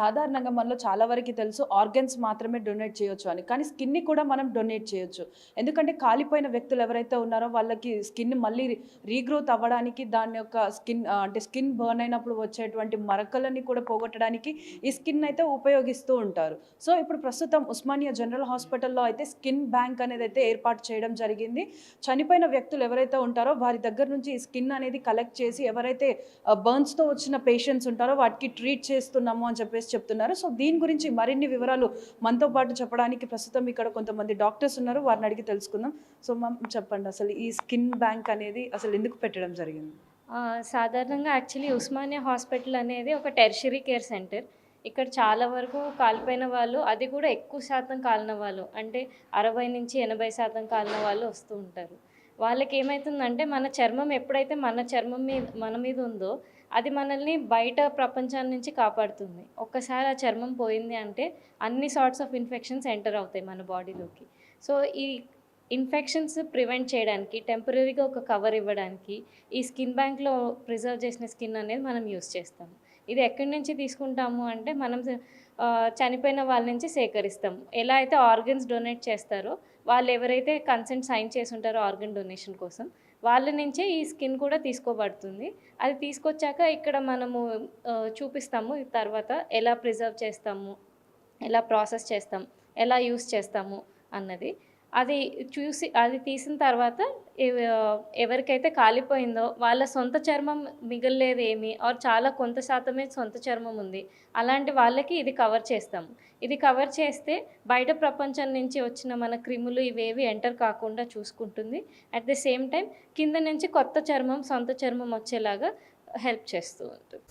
సాధారణంగా మనలో చాలా వరకి తెలుసు ఆర్గన్స్ మాత్రమే డొనేట్ చేయొచ్చు అని. కానీ స్కిన్‌ని కూడా మనం డొనేట్ చేయొచ్చు. ఎందుకంటే కాలిపోయిన వ్యక్తులు ఎవరైతే ఉన్నారో వాళ్ళకి స్కిన్ మళ్ళీ రీగ్రోత్ అవ్వడానికి దాని యొక్క అంటే స్కిన్ బర్న్ అయినప్పుడు వచ్చేటువంటి మరకలని కూడా పోగొట్టడానికి ఈ స్కిన్ అయితే ఉపయోగిస్తూ ఉంటారు. సో, ఇప్పుడు ప్రస్తుతం ఉస్మానియా జనరల్ హాస్పిటల్‌లో అయితే స్కిన్ బ్యాంక్ అనేదైతే ఏర్పాటు చేయడం జరిగింది. చనిపోయిన వ్యక్తులు ఎవరైతే ఉంటారో వారి దగ్గర నుంచి ఈ స్కిన్ అనేది కలెక్ట్ చేసి ఎవరైతే బర్న్స్‌తో వచ్చిన పేషెంట్స్ ఉంటారో వాటికి ట్రీట్ చేస్తున్నాము అని చెప్పేసి చెప్తున్నారు. సో, దీని గురించి మరిన్ని వివరాలు మనతో పాటు చెప్పడానికి ప్రస్తుతం ఇక్కడ కొంతమంది డాక్టర్స్ ఉన్నారు. వారిని అడిగి తెలుసుకుందాం. సో, మ్యామ్ చెప్పండి అసలు ఈ స్కిన్ బ్యాంక్ అనేది అసలు ఎందుకు పెట్టడం జరిగింది? సాధారణంగా యాక్చువల్లీ ఉస్మానియా హాస్పిటల్ అనేది ఒక టెర్షియరీ కేర్ సెంటర్. ఇక్కడ చాలా వరకు కాలిపోయిన వాళ్ళు, అది కూడా ఎక్కువ శాతం కాలిన వాళ్ళు, అంటే 60-80% కాలిన వాళ్ళు వస్తూ ఉంటారు. వాళ్ళకేమైతుందంటే మన చర్మం ఎప్పుడైతే మన మీద ఉందో అది మనల్ని బయట ప్రపంచం నుంచి కాపాడుతుంది. ఒక్కసారి ఆ చర్మం పోయింది అంటే అన్ని సార్ట్స్ ఆఫ్ ఇన్ఫెక్షన్స్ ఎంటర్ అవుతాయి మన బాడీలోకి. సో, ఈ ఇన్ఫెక్షన్స్ ప్రివెంట్ చేయడానికి టెంపరరీగా ఒక కవర్ ఇవ్వడానికి ఈ స్కిన్ బ్యాంక్‌లో ప్రిజర్వ్ చేసిన స్కిన్ అనేది మనం యూజ్ చేస్తాము. ఇది ఎక్కడి నుంచి తీసుకుంటాము అంటే మనం చనిపోయిన వాళ్ళ నుంచి సేకరిస్తాము. ఎలా అయితే ఆర్గన్స్ డొనేట్ చేస్తారో వాళ్ళు ఎవరైతే కన్సెంట్ సైన్ చేసి ఉంటారో ఆర్గన్ డొనేషన్ కోసం వాళ్ళ నుంచే ఈ స్కిన్ కూడా తీసుకోబడుతుంది. అది తీసుకొచ్చాక ఇక్కడ మనము చూపిస్తాము తర్వాత ఎలా ప్రిజర్వ్ చేస్తాము, ఎలా ప్రాసెస్ చేస్తాం, ఎలా యూజ్ చేస్తాము అన్నది. అది తీసిన తర్వాత ఎవరికైతే కాలిపోయిందో వాళ్ళ సొంత చర్మం మిగల్లేదేమి ఆర్ చాలా కొంత శాతమే సొంత చర్మం ఉంది. అలాంటి వాళ్ళకి ఇది కవర్ చేస్తాము. ఇది కవర్ చేస్తే బయట ప్రపంచం నుంచి వచ్చిన మన క్రిములు ఇవేవి ఎంటర్ కాకుండా చూసుకుంటుంది. అట్ ద సేమ్ టైం కింద నుంచి కొత్త చర్మం, సొంత చర్మం వచ్చేలాగా హెల్ప్ చేస్తూ ఉంటుంది.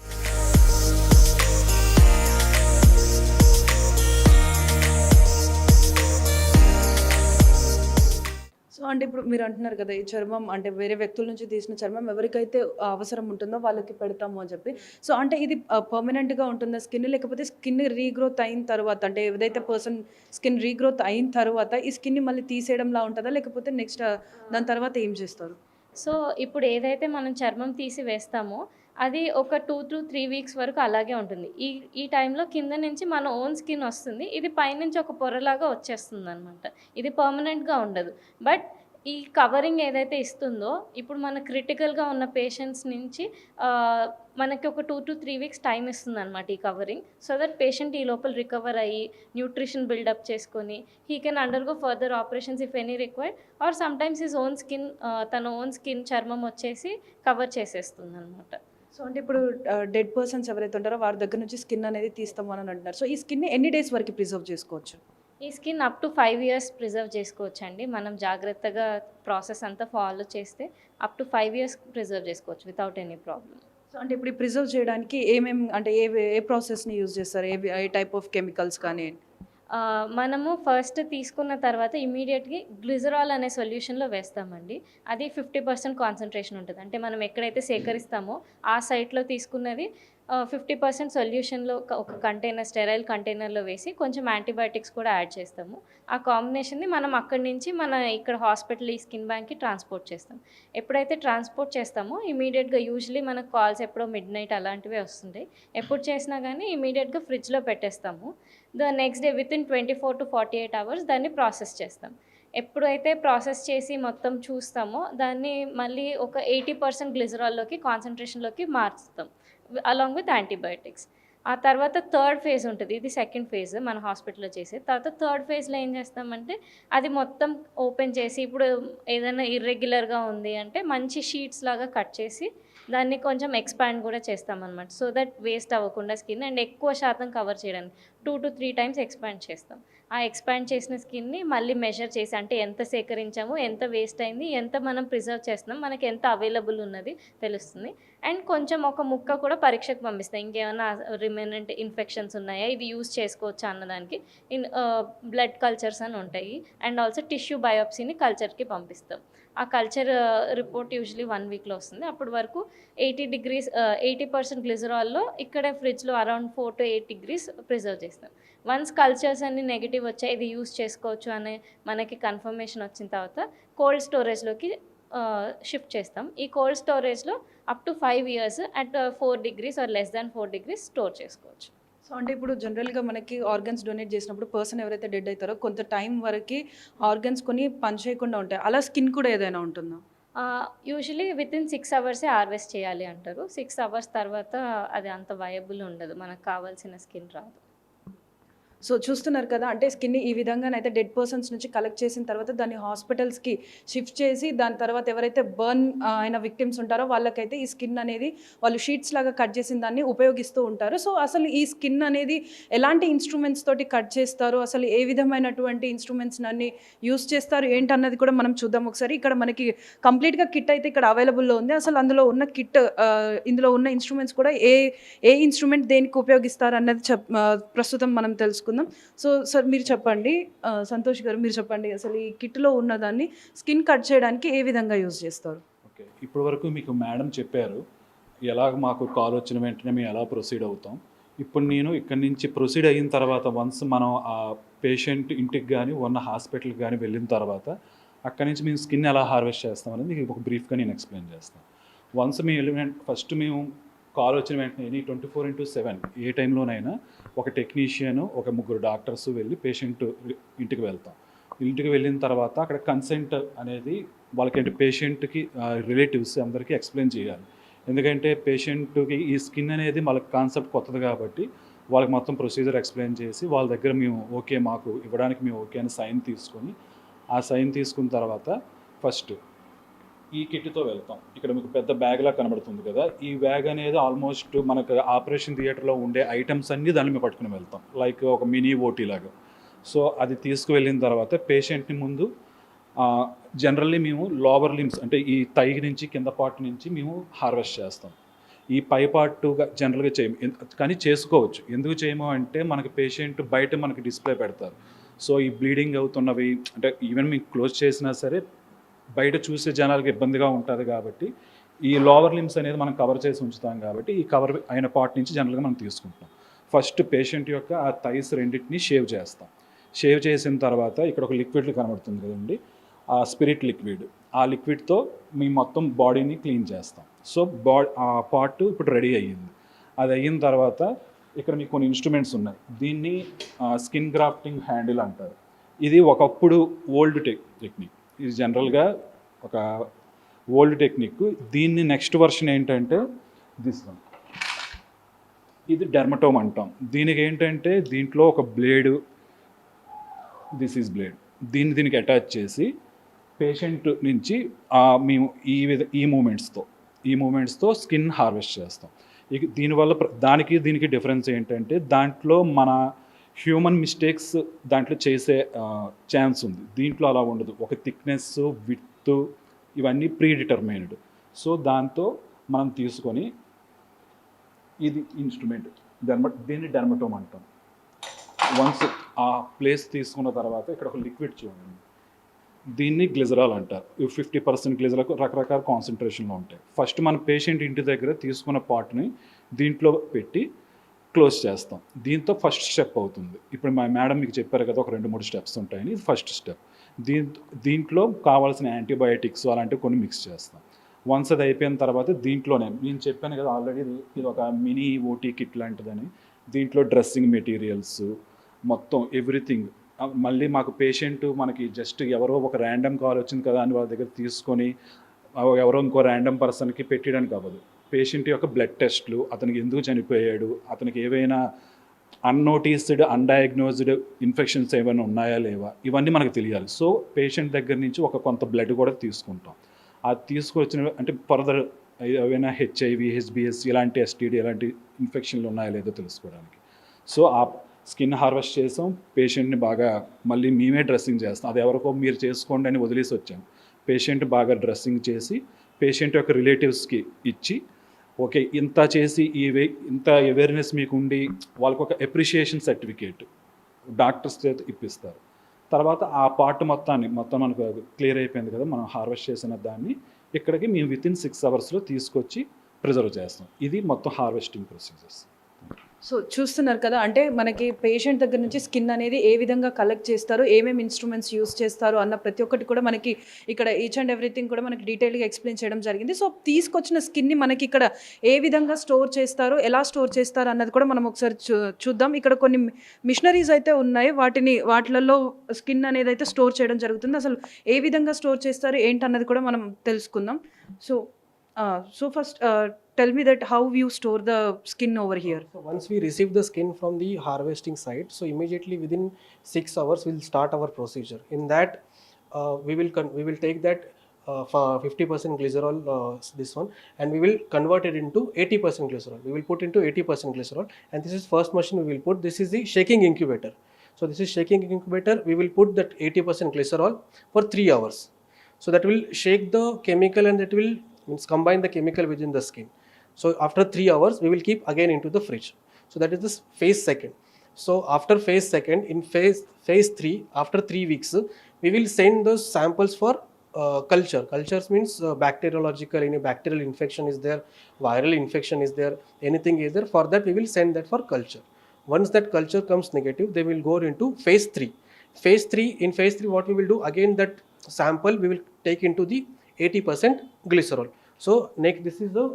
సో, అంటే ఇప్పుడు మీరు అంటున్నారు కదా! ఈ చర్మం అంటే వేరే వ్యక్తుల నుంచి తీసిన చర్మం ఎవరికైతే అవసరం ఉంటుందో వాళ్ళకి పెడతాము అని చెప్పి. సో, అంటే ఇది పర్మనెంట్‌గా ఉంటుందా స్కిన్? లేకపోతే స్కిన్ రీగ్రోత్ అయిన తర్వాత అంటే ఏదైతే పర్సన్ స్కిన్ రీగ్రోత్ అయిన తర్వాత ఈ స్కిన్‌ని మళ్ళీ తీసేయడంలా ఉంటదా? లేకపోతే నెక్స్ట్ దాని తర్వాత ఏం చేస్తారు? సో, ఇప్పుడు ఏదైతే మనం చర్మం తీసి వేస్తామో, అది ఒక 2-3 వీక్స్ వరకు అలాగే ఉంటుంది. ఈ ఈ టైంలో కింద నుంచి మన ఓన్ స్కిన్ వస్తుంది. ఇది పైనుంచి ఒక పొరలాగా వచ్చేస్తుందనమాట. ఇది పర్మనెంట్‌గా ఉండదు. బట్ ఈ కవరింగ్ ఏదైతే ఇస్తుందో, ఇప్పుడు మన క్రిటికల్‌గా ఉన్న పేషెంట్స్ నుంచి మనకి ఒక 2-3 వీక్స్ టైమ్ ఇస్తుందనమాట ఈ కవరింగ్. సో దట్ పేషెంట్ ఈ లోపల రికవర్ అయ్యి, న్యూట్రిషన్ బిల్డప్ చేసుకొని, he can undergo further operations if any required or sometimes his own skin తన ఓన్ స్కిన్ చర్మం వచ్చేసి కవర్ చేసేస్తుందనమాట. సో, అంటే ఇప్పుడు డెడ్ పర్సన్స్ ఎవరైతే ఉంటారో వారి దగ్గర నుంచి స్కిన్ అనేది తీస్తాము అని అంటున్నారు. సో, ఈ స్కిన్‌ని ఎన్ని డేస్ వరకు ప్రిజర్వ్ చేసుకోవచ్చు? ఈ skin up to 5 years preserve చేసుకోవచ్చండి. మనం జాగ్రత్తగా ప్రాసెస్ అంతా ఫాలో చేస్తే అప్ టు 5 ఇయర్స్ ప్రిజర్వ్ చేసుకోవచ్చు వితౌట్ ఎనీ ప్రాబ్లమ్. సో, అంటే ఇప్పుడు ఈ ప్రిజర్వ్ చేయడానికి అంటే ఏ ప్రాసెస్‌ని యూజ్ చేస్తారు? ఏ టైప్ ఆఫ్ కెమికల్స్ కానీ? మనము ఫస్ట్ తీసుకున్న తర్వాత ఇమ్మీడియేట్‌గా గ్లిజరాల్ అనే సొల్యూషన్‌లో వేస్తామండి. అది 50% కాన్సంట్రేషన్ ఉంటది. అంటే మనం ఎక్కడైతే సేకరిస్తామో ఆ సైట్‌లో తీసుకున్నది 50% సొల్యూషన్‌లో ఒక కంటైనర్, స్టెరైల్ కంటైనర్‌లో వేసి కొంచెం యాంటీబయాటిక్స్ కూడా యాడ్ చేస్తాము. ఆ కాంబినేషన్‌ని మనం అక్కడి నుంచి ఇక్కడ హాస్పిటల్ ఈ స్కిన్ బ్యాంక్‌కి ట్రాన్స్‌పోర్ట్ చేస్తాం. ఎప్పుడైతే ట్రాన్స్‌పోర్ట్ చేస్తామో ఇమ్మీడియేట్‌గా యూజువల్లీ మనకు కాల్స్ ఎప్పుడో మిడ్‌నైట్ అలాంటివే వస్తుంటాయి. ఎప్పుడు చేసినా గానీ ఇమ్మీడియేట్‌గా ఫ్రిడ్జ్‌లో పెట్టేస్తాము. నెక్స్ట్ డే వితిన్ 24-48 అవర్స్ దాన్ని ప్రాసెస్ చేస్తాం. ఎప్పుడైతే ప్రాసెస్ చేసి మొత్తం చూస్తామో దాన్ని మళ్ళీ ఒక 80% గ్లిజరాల్‌లోకి కాన్సంట్రేషన్‌లోకి మార్చుతాం. Along with antibiotics. ఆ తర్వాత థర్డ్ ఫేజ్ ఉంటది. ఇది సెకండ్ ఫేజ్ మన హాస్పిటల్‌లో చేసేది. తర్వాత థర్డ్ ఫేజ్‌లో ఏం చేస్తామంటే అది మొత్తం ఓపెన్ చేసి ఇప్పుడు ఏదైనా ఇర్రెగ్యులర్‌గా ఉంది అంటే మంచి షీట్స్ లాగా కట్ చేసి దాన్ని కొంచెం ఎక్స్పాండ్ కూడా చేస్తామనమాట. సో దట్ వేస్ట్ అవ్వకుండా స్కిన్ అండ్ ఎక్కువ శాతం కవర్ చేయడానికి 2-3 టైమ్స్ ఎక్స్పాండ్ చేస్తాం. ఆ ఎక్స్పాండ్ చేసిన స్కిన్‌ని మళ్ళీ మెజర్ చేసి అంటే ఎంత సేకరించాము, ఎంత వేస్ట్ అయింది, ఎంత మనం ప్రిజర్వ్ చేస్తున్నాం, మనకి ఎంత అవైలబుల్ ఉన్నది తెలుస్తుంది. అండ్ కొంచెం ఒక ముక్క కూడా పరీక్షకు పంపిస్తాం. ఇంకేమైనా రిమైనెంట్ ఇన్ఫెక్షన్స్ ఉన్నాయా, ఇది యూజ్ చేసుకోవచ్చా అన్నదానికి బ్లడ్ కల్చర్స్ అని ఉంటాయి. అండ్ ఆల్సో టిష్యూ బయాప్సీని కల్చర్‌కి పంపిస్తాం. ఆ కల్చర్ రిపోర్ట్ యూజువల్లీ 1 వీక్‌లో వస్తుంది. అప్పటి వరకు 80% గ్లిజరాల్‌లో ఇక్కడే ఫ్రిడ్జ్‌లో అరౌండ్ 4-8 డిగ్రీస్ ప్రిజర్వ్ చేస్తాం. వన్స్ కల్చర్స్ అన్నీ నెగెటివ్ వచ్చాయి, ఇది యూజ్ చేసుకోవచ్చు అనే మనకి కన్ఫర్మేషన్ వచ్చిన తర్వాత కోల్డ్ స్టోరేజ్‌లోకి షిఫ్ట్ చేస్తాం. ఈ కోల్డ్ స్టోరేజ్‌లో up to 5 years at 4 degrees or less than 4 degrees store చేసుకోవచ్చు. సో అంటే ఇప్పుడు జనరల్గా మనకి ఆర్గన్స్ డొనేట్ చేసినప్పుడు పర్సన్ ఎవరైతే డెడ్ అవుతారో కొంత టైం వరకు ఆర్గన్స్ కొన్ని పని చేయకుండా ఉంటాయి. అలా స్కిన్ కూడా ఏదైనా ఉంటుందా? యూజువలీ వితిన్ 6 అవర్సే హార్వెస్ట్ చేయాలి అంటారు. 6 అవర్స్ తర్వాత అది అంత వయబుల్ ఉండదు. మనకు కావాల్సిన స్కిన్ రాదు. సో చూస్తున్నారు కదా, అంటే స్కిన్ ఈ విధంగానైతే డెడ్ పర్సన్స్ నుంచి కలెక్ట్ చేసిన తర్వాత దాన్ని హాస్పిటల్స్కి షిఫ్ట్ చేసి దాని తర్వాత ఎవరైతే బర్న్ అయిన విక్టిమ్స్ ఉంటారో వాళ్ళకైతే ఈ స్కిన్ అనేది వాళ్ళు షీట్స్ లాగా కట్ చేసిన దాన్ని ఉపయోగిస్తూ ఉంటారు. సో అసలు ఈ స్కిన్ అనేది ఎలాంటి ఇన్స్ట్రుమెంట్స్ తోటి కట్ చేస్తారు, అసలు ఏ విధమైనటువంటి ఇన్స్ట్రుమెంట్స్ అన్ని యూస్ చేస్తారు ఏంటన్నది కూడా మనం చూద్దాం ఒకసారి. ఇక్కడ మనకి కంప్లీట్గా కిట్ అయితే ఇక్కడ అవైలబుల్లో ఉంది. అసలు అందులో ఉన్న కిట్ ఇందులో ఉన్న ఇన్స్ట్రుమెంట్స్ కూడా ఏ ఏ ఇన్స్ట్రుమెంట్ దేనికి ఉపయోగిస్తారు అన్నది ప్రస్తుతం మనం తెలుసుకుందాం. సో సార్ మీరు చెప్పండి, సంతోష్ గారు మీరు చెప్పండి, అసలు ఈ కిట్లో ఉన్నదాన్ని స్కిన్ కట్ చేయడానికి ఏ విధంగా యూజ్ చేస్తారు? ఓకే, ఇప్పటి వరకు మీకు మేడం చెప్పారు ఎలాగ మాకు కాల్ వచ్చిన వెంటనే మేము ఎలా ప్రొసీడ్ అవుతాం. ఇప్పుడు నేను ఇక్కడి నుంచి ప్రొసీడ్ అయిన తర్వాత వన్స్ మనం ఆ పేషెంట్ ఇంటికి కానీ ఉన్న హాస్పిటల్కి కానీ వెళ్ళిన తర్వాత అక్కడి నుంచి మేము స్కిన్ ఎలా హార్వెస్ట్ చేస్తాం అనేది మీకు ఒక బ్రీఫ్గా నేను ఎక్స్ప్లెయిన్ చేస్తాను. వన్స్ మేము ఫస్ట్ మేము కాల్ వచ్చిన వెంటనే 24/7 ఏ టైంలోనైనా ఒక టెక్నీషియను ఒక ముగ్గురు డాక్టర్స్ వెళ్ళి పేషెంట్ ఇంటికి వెళ్తాం. ఇంటికి వెళ్ళిన తర్వాత అక్కడ కన్సెంట్ అనేది వాళ్ళకి పేషెంట్కి రిలేటివ్స్ అందరికీ ఎక్స్ప్లెయిన్ చేయాలి. ఎందుకంటే పేషెంట్కి ఈ స్కిన్ అనేది వాళ్ళకి కాన్సెప్ట్ కొత్తది కాబట్టి వాళ్ళకి మొత్తం ప్రొసీజర్ ఎక్స్ప్లెయిన్ చేసి వాళ్ళ దగ్గర మేము ఓకే మాకు ఇవ్వడానికి మేము ఓకే అని సైన్ తీసుకొని ఆ సైన్ తీసుకున్న తర్వాత ఫస్ట్ ఈ కిట్తో వెళ్తాం. ఇక్కడ మీకు పెద్ద బ్యాగ్లా కనబడుతుంది కదా, ఈ బ్యాగ్ అనేది ఆల్మోస్ట్ మనకు ఆపరేషన్ థియేటర్లో ఉండే ఐటమ్స్ అన్నీ దాన్ని మేము పట్టుకుని వెళ్తాం, లైక్ ఒక మినీ ఓటీ లాగా. సో అది తీసుకువెళ్ళిన తర్వాత పేషెంట్ని ముందు జనరల్లీ మేము లోవర్ లిమ్స్ అంటే ఈ థై నుంచి కింద పార్ట్ నుంచి మేము హార్వెస్ట్ చేస్తాం. ఈ పై పార్టుగా జనరల్గా చేయము, కానీ చేసుకోవచ్చు. ఎందుకు చేయము అంటే మనకి పేషెంట్ బయట మనకి డిస్ప్లే పెడతారు. సో ఈ బ్లీడింగ్ అవుతున్నవి అంటే ఈవెన్ మీకు క్లోజ్ చేసినా సరే బయట చూసే జనాలకు ఇబ్బందిగా ఉంటుంది కాబట్టి ఈ లోవర్ లిమ్స్ అనేది మనం కవర్ చేసి ఉంచుతాం కాబట్టి ఈ కవర్ అయిన పార్ట్ నుంచి జనరల్గా మనం తీసుకుంటాం. ఫస్ట్ పేషెంట్ యొక్క ఆ థైస్ రెండింటిని షేవ్ చేస్తాం. షేవ్ చేసిన తర్వాత ఇక్కడ ఒక లిక్విడ్ కనబడుతుంది కదండి, ఆ స్పిరిట్ లిక్విడ్, ఆ లిక్విడ్తో మేము మొత్తం బాడీని క్లీన్ చేస్తాం. సో ఆ పార్ట్ ఇప్పుడు రెడీ అయ్యింది. అది అయిన తర్వాత ఇక్కడ మీకు కొన్ని ఇన్స్ట్రుమెంట్స్ ఉన్నాయి. దీన్ని స్కిన్ గ్రాఫ్టింగ్ హ్యాండిల్ అంటారు. ఇది ఒకప్పుడు ఓల్డ్ టెక్నిక్, ఇది జనరల్గా ఒక ఓల్డ్ టెక్నిక్. దీన్ని నెక్స్ట్ వర్షన్ ఏంటంటే దిస్ వన్, ఇది డెర్మటోమ్ అంటాం. దీనికి ఏంటంటే దీంట్లో ఒక బ్లేడు, దిస్ ఈజ్ బ్లేడ్, దీనికి అటాచ్ చేసి పేషెంట్ నుంచి మేము ఈ మూమెంట్స్తో స్కిన్ హార్వెస్ట్ చేస్తాం. దీనివల్ల దీనికి డిఫరెన్స్ ఏంటంటే దాంట్లో మన హ్యూమన్ మిస్టేక్స్ దాంట్లో చేసే ఛాన్స్ ఉంది. దీంట్లో అలా ఉండదు. ఒక థిక్నెస్, విడ్త్ ఇవన్నీ ప్రీ డిటర్మైన్డ్. సో దాంతో మనం తీసుకొని ఇది ఇన్స్ట్రుమెంట్ దీన్ని డెర్మటోమ్ అంటాం. వన్స్ ఆ ప్లేస్ తీసుకున్న తర్వాత ఇక్కడ ఒక లిక్విడ్ చూడండి, దీన్ని గ్లిజరాల్ అంటారు. 50% గ్లిజరాల్ రకరకాల కాన్సన్ట్రేషన్లో ఉంటాయి. ఫస్ట్ మన పేషెంట్ ఇంటి దగ్గర తీసుకున్న పార్ట్ని దీంట్లో పెట్టి క్లోజ్ చేస్తాం. దీంతో ఫస్ట్ స్టెప్ అవుతుంది. ఇప్పుడు మా మేడం మీకు చెప్పారు కదా ఒక 2-3 స్టెప్స్ ఉంటాయని, ఇది ఫస్ట్ స్టెప్. దీంట్లో కావాల్సిన యాంటీబయాటిక్స్ అలాంటివి కొన్ని మిక్స్ చేస్తాం. వన్స్ అది అయిపోయిన తర్వాత దీంట్లోనే నేను చెప్పాను కదా ఆల్రెడీ ఇది ఒక మినీ ఓటీ కిట్ లాంటిదని, దీంట్లో డ్రెస్సింగ్ మెటీరియల్స్ మొత్తం ఎవ్రీథింగ్. మళ్ళీ మాకు పేషెంట్ మనకి జస్ట్ ఎవరో ఒక ర్యాండమ్ కాల్ వచ్చింది కదా అని వాళ్ళ దగ్గర తీసుకొని ఎవరో ఇంకో ర్యాండమ్ పర్సన్కి పెట్టడానికి అవ్వదు. పేషెంట్ యొక్క బ్లడ్ టెస్ట్లు, అతనికి ఎందుకు చనిపోయాడు, అతనికి ఏవైనా అన్నోటీస్డ్ అన్డయాగ్నోజ్డ్ ఇన్ఫెక్షన్స్ ఏమైనా ఉన్నాయా లేవా, ఇవన్నీ మనకు తెలియాలి. సో పేషెంట్ దగ్గర నుంచి కొంత బ్లడ్ కూడా తీసుకుంటాం. అది తీసుకొచ్చిన అంటే ఫర్దర్ ఏవైనా హెచ్ఐవి, హెచ్బిఎస్ ఇలాంటి ఎస్టీడీ ఇలాంటి ఇన్ఫెక్షన్లు ఉన్నాయా లేదో తెలుసుకోవడానికి. సో ఆ స్కిన్ హార్వెస్ట్ చేసాం. పేషెంట్ని బాగా మళ్ళీ మేమే డ్రెస్సింగ్ చేస్తాం. అది ఎవరికో మీరు చేసుకోండి అని వదిలేసి వచ్చాం. పేషెంట్ బాగా డ్రెస్సింగ్ చేసి పేషెంట్ యొక్క రిలేటివ్స్కి ఇచ్చి ఓకే ఇంత చేసి ఇంత అవేర్నెస్ మీకు ఉండి వాళ్ళకి ఒక అప్రిషియేషన్ సర్టిఫికేట్ డాక్టర్స్ చేత ఇప్పిస్తారు. తర్వాత ఆ పార్ట్ మొత్తం మనకు క్లియర్ అయిపోయింది కదా, మనం హార్వెస్ట్ చేసిన దాన్ని ఇక్కడికి మేము వితిన్ 6 అవర్స్లో తీసుకొచ్చి ప్రిజర్వ్ చేస్తాం. ఇది మొత్తం హార్వెస్టింగ్ ప్రొసీజర్స్. సో చూస్తున్నారు కదా, అంటే మనకి పేషెంట్ దగ్గర నుంచి స్కిన్ అనేది ఏ విధంగా కలెక్ట్ చేస్తారు, ఏమేమి ఇన్స్ట్రుమెంట్స్ యూస్ చేస్తారు అన్న ప్రతి ఒక్కటి కూడా మనకి ఇక్కడ ఈచ్ అండ్ ఎవ్రీథింగ్ కూడా మనకి డీటెయిల్గా ఎక్స్ప్లెయిన్ చేయడం జరిగింది. సో తీసుకొచ్చిన స్కిన్ని మనకి ఇక్కడ ఏ విధంగా స్టోర్ చేస్తారు, ఎలా స్టోర్ చేస్తారు అన్నది కూడా మనం ఒకసారి చూద్దాం. ఇక్కడ కొన్ని మిషనరీస్ అయితే ఉన్నాయి, వాటిలలో స్కిన్ అనేది అయితే స్టోర్ చేయడం జరుగుతుంది. అసలు ఏ విధంగా స్టోర్ చేస్తారు ఏంటన్నది కూడా మనం తెలుసుకుందాం. So first tell me that how you store the skin over here. So once we receive the skin from the harvesting site, so immediately within 6 hours we'll start our procedure. In that, we will take that for 50% glycerol, this one, and we will convert it into 80% glycerol. We will put into 80% glycerol, and this is first machine we will put. This is the shaking incubator. So this is shaking incubator. We will put that 80% glycerol for 3 hours. So that will shake the chemical and that will combine the chemical within the skin. So after 3 hours, we will keep again into the fridge. So that is the phase second. So after phase second, in phase 3, after 3 weeks, we will send those samples for culture. Cultures means bacteriological, any bacterial infection is there, viral infection is there, anything is there. For that, we will send that for culture. Once that culture comes negative, they will go into phase 3. In phase 3, what we will do, again that sample we will take into the 80% glycerol. So next, this is the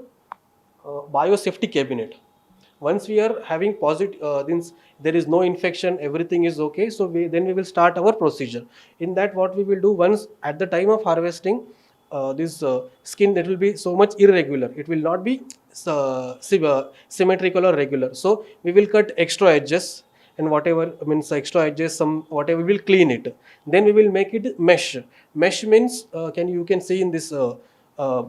biosafety cabinet. Once we are having positive, there is no infection, everything is okay, so then we will start our procedure. In that, what we will do, once at the time of harvesting, this skin, that will be so much irregular, it will not be symmetrical or regular, so we will cut extra edges, and whatever means extra edges, some whatever, we will clean it. Then we will make it mesh means you can see in this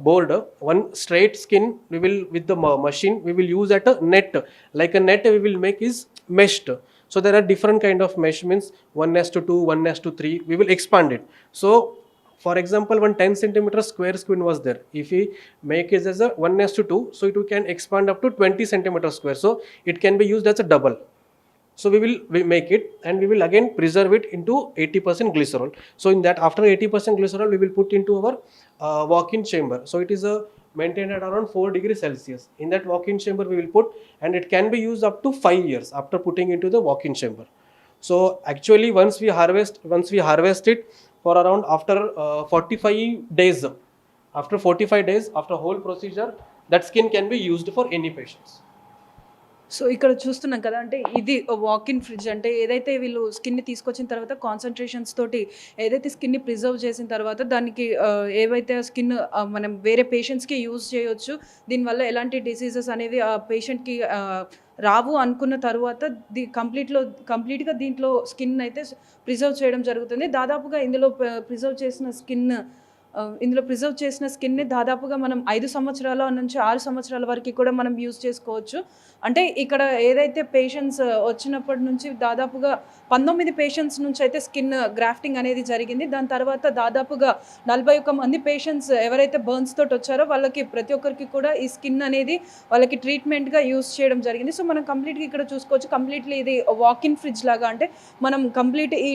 board, one straight skin we will, with the machine we will use at a net, like a net we will make is meshed. So there are different kind of mesh, means 1:2, 1:3, we will expand it. So for example, one 10 centimeter square skin was there, if we make it as a 1:2, so it can expand up to 20 centimeter square, so it can be used as a double. So we make it, and we will again preserve it into 80% glycerol. So in that, after 80% glycerol, we will put into our walk-in chamber. So it is maintained at around 4 degrees Celsius. In that walk-in chamber we will put, and it can be used up to 5 years after putting into the walk-in chamber. So actually, once we harvest it for around after 45 days, after 45 days, after whole procedure, that skin can be used for any patients. So ఇక్కడ చూస్తున్నాం కదా, అంటే ఇది walk-in fridge. అంటే ఏదైతే వీళ్ళు స్కిన్ని తీసుకొచ్చిన తర్వాత కాన్సన్ట్రేషన్స్ తోటి ఏదైతే స్కిన్ని ప్రిజర్వ్ చేసిన తర్వాత దానికి ఏవైతే స్కిన్ మనం వేరే పేషెంట్స్కి యూజ్ చేయొచ్చు, దీనివల్ల ఎలాంటి డిసీజెస్ అనేవి ఆ పేషెంట్కి రావు అనుకున్న తర్వాత కంప్లీట్గా దీంట్లో స్కిన్ అయితే ప్రిజర్వ్ చేయడం జరుగుతుంది. దాదాపుగా ఇందులో ప్రిజర్వ్ చేసిన స్కిన్ని దాదాపుగా మనం 5 సంవత్సరాల నుంచి 6 సంవత్సరాల వరకు కూడా మనం యూజ్ చేసుకోవచ్చు. అంటే ఇక్కడ ఏదైతే పేషెంట్స్ వచ్చినప్పటి నుంచి దాదాపుగా 19 పేషెంట్స్ నుంచి అయితే స్కిన్ గ్రాఫ్టింగ్ అనేది జరిగింది. దాని తర్వాత దాదాపుగా 41 మంది పేషెంట్స్ ఎవరైతే బర్న్స్ తోటి వచ్చారో వాళ్ళకి ప్రతి ఒక్కరికి కూడా ఈ స్కిన్ అనేది వాళ్ళకి ట్రీట్మెంట్గా యూజ్ చేయడం జరిగింది. సో మనం కంప్లీట్గా ఇక్కడ చూసుకోవచ్చు, కంప్లీట్లీ ఇది వాక్-ఇన్ ఫ్రిడ్జ్ లాగా. అంటే మనం కంప్లీట్ ఈ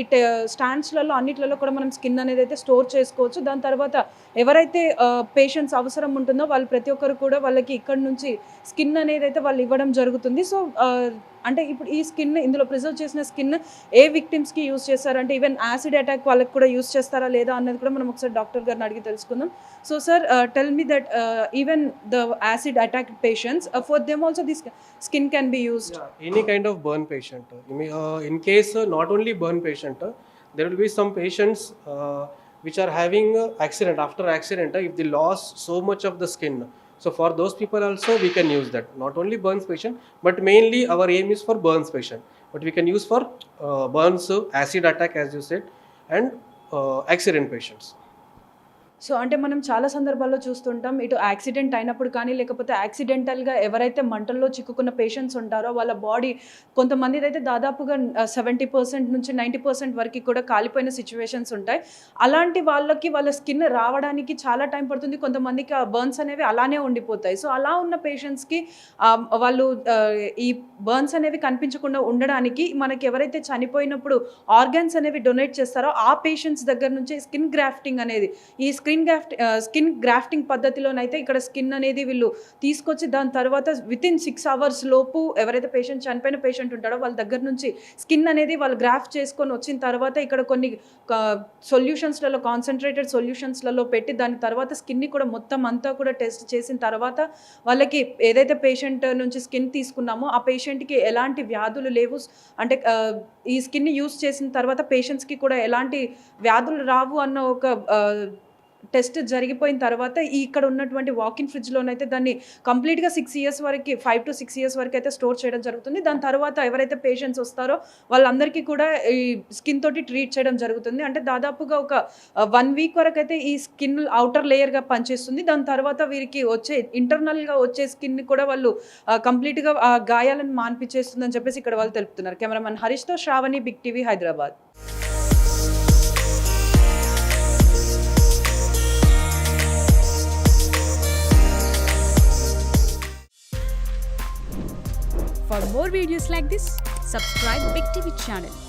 స్టాండ్స్లలో అన్నిట్లలో కూడా మనం స్కిన్ అనేది అయితే స్టోర్ చేసుకోవచ్చు. దాని తర్వాత ఎవరైతే పేషెంట్స్ అవసరం ఉంటుందో వాళ్ళు ప్రతి ఒక్కరు కూడా వాళ్ళకి ఇక్కడ నుంచి స్కిన్ అనేది అయితే వాళ్ళు ఇవ్వడం జరుగుతుంది. సో అంటే ఇప్పుడు ఈ స్కిన్, ఇందులో ప్రిజర్వ్ చేసిన స్కిన్ ఏ విక్టిమ్స్కి యూజ్ చేస్తారంటే ఈవెన్ యాసిడ్ అటాక్ వాళ్ళకి కూడా యూజ్ చేస్తారా లేదా అన్నది కూడా మనం ఒకసారి డాక్టర్ గారిని అడిగి తెలుసుకుందాం. So sir, tell me that even the acid attack patients, for them also this skin can be used? Any kind of burn patient, in case not only burn patient, there will be some patients which are having accident. After accident, if they lost so much of the skin, so for those people also we can use that. Not only burns patient, but mainly our aim is for burns patient, but we can use for burns, acid attack as you said, and accident patients. So అంటే మనం చాలా సందర్భాల్లో చూస్తుంటాం, ఇటు accident అయినప్పుడు కానీ లేకపోతే యాక్సిడెంటల్గా ఎవరైతే మంటల్లో చిక్కుకున్న పేషెంట్స్ ఉంటారో వాళ్ళ బాడీ కొంతమంది అయితే దాదాపుగా 70% నుంచి 90% వరకు కూడా కాలిపోయిన సిచ్యువేషన్స్ ఉంటాయి. అలాంటి వాళ్ళకి వాళ్ళ స్కిన్ రావడానికి చాలా టైం పడుతుంది, కొంతమందికి ఆ బర్న్స్ అనేవి అలానే ఉండిపోతాయి. సో అలా ఉన్న పేషెంట్స్కి వాళ్ళు ఈ బర్న్స్ అనేవి కనిపించకుండా ఉండడానికి మనకి ఎవరైతే చనిపోయినప్పుడు ఆర్గాన్స్ అనేవి డొనేట్ చేస్తారో ఆ పేషెంట్స్ దగ్గర నుంచి స్కిన్ గ్రాఫ్టింగ్ అనేది, ఈ స్కిన్ గ్రాఫ్టింగ్ పద్ధతిలోనైతే ఇక్కడ స్కిన్ అనేది వీళ్ళు తీసుకొచ్చి దాని తర్వాత వితిన్ 6 hours లోపు ఎవరైతే పేషెంట్ చనిపోయిన పేషెంట్ ఉంటాడో వాళ్ళ దగ్గర నుంచి స్కిన్ అనేది వాళ్ళు గ్రాఫ్ట్ చేసుకొని వచ్చిన తర్వాత ఇక్కడ కొన్ని సొల్యూషన్స్లలో కాన్సన్ట్రేటెడ్ సొల్యూషన్స్లలో పెట్టి దాని తర్వాత స్కిన్ని కూడా మొత్తం అంతా కూడా టెస్ట్ చేసిన తర్వాత వాళ్ళకి ఏదైతే పేషెంట్ నుంచి స్కిన్ తీసుకున్నామో ఆ పేషెంట్కి ఎలాంటి వ్యాధులు లేవు, అంటే ఈ స్కిన్ని యూస్ చేసిన తర్వాత పేషెంట్స్కి కూడా ఎలాంటి వ్యాధులు రావు అన్న ఒక టెస్ట్ జరిగిపోయిన తర్వాత ఇక్కడ ఉన్నటువంటి వాకిన్ ఫ్రిడ్జ్లోనైతే దాన్ని కంప్లీట్గా 6 years వరకు 5 to 6 years వరకు అయితే స్టోర్ చేయడం జరుగుతుంది. దాని తర్వాత ఎవరైతే పేషెంట్స్ వస్తారో వాళ్ళందరికీ కూడా ఈ స్కిన్ తోటి ట్రీట్ చేయడం జరుగుతుంది. అంటే దాదాపుగా ఒక 1 week వరకు అయితే ఈ స్కిన్ అవుటర్ లేయర్గా పనిచేస్తుంది. దాని తర్వాత వీరికి వచ్చే ఇంటర్నల్గా వచ్చే స్కిన్ కూడా వాళ్ళు కంప్లీట్గా ఆ గాయాలను మాన్పించేస్తుందని చెప్పేసి ఇక్కడ వాళ్ళు తెలుపుతున్నారు. కెమెరామెన్ హరీష్తో Sravani, big TV, Hyderabad. For more videos like this, subscribe Big TV channel.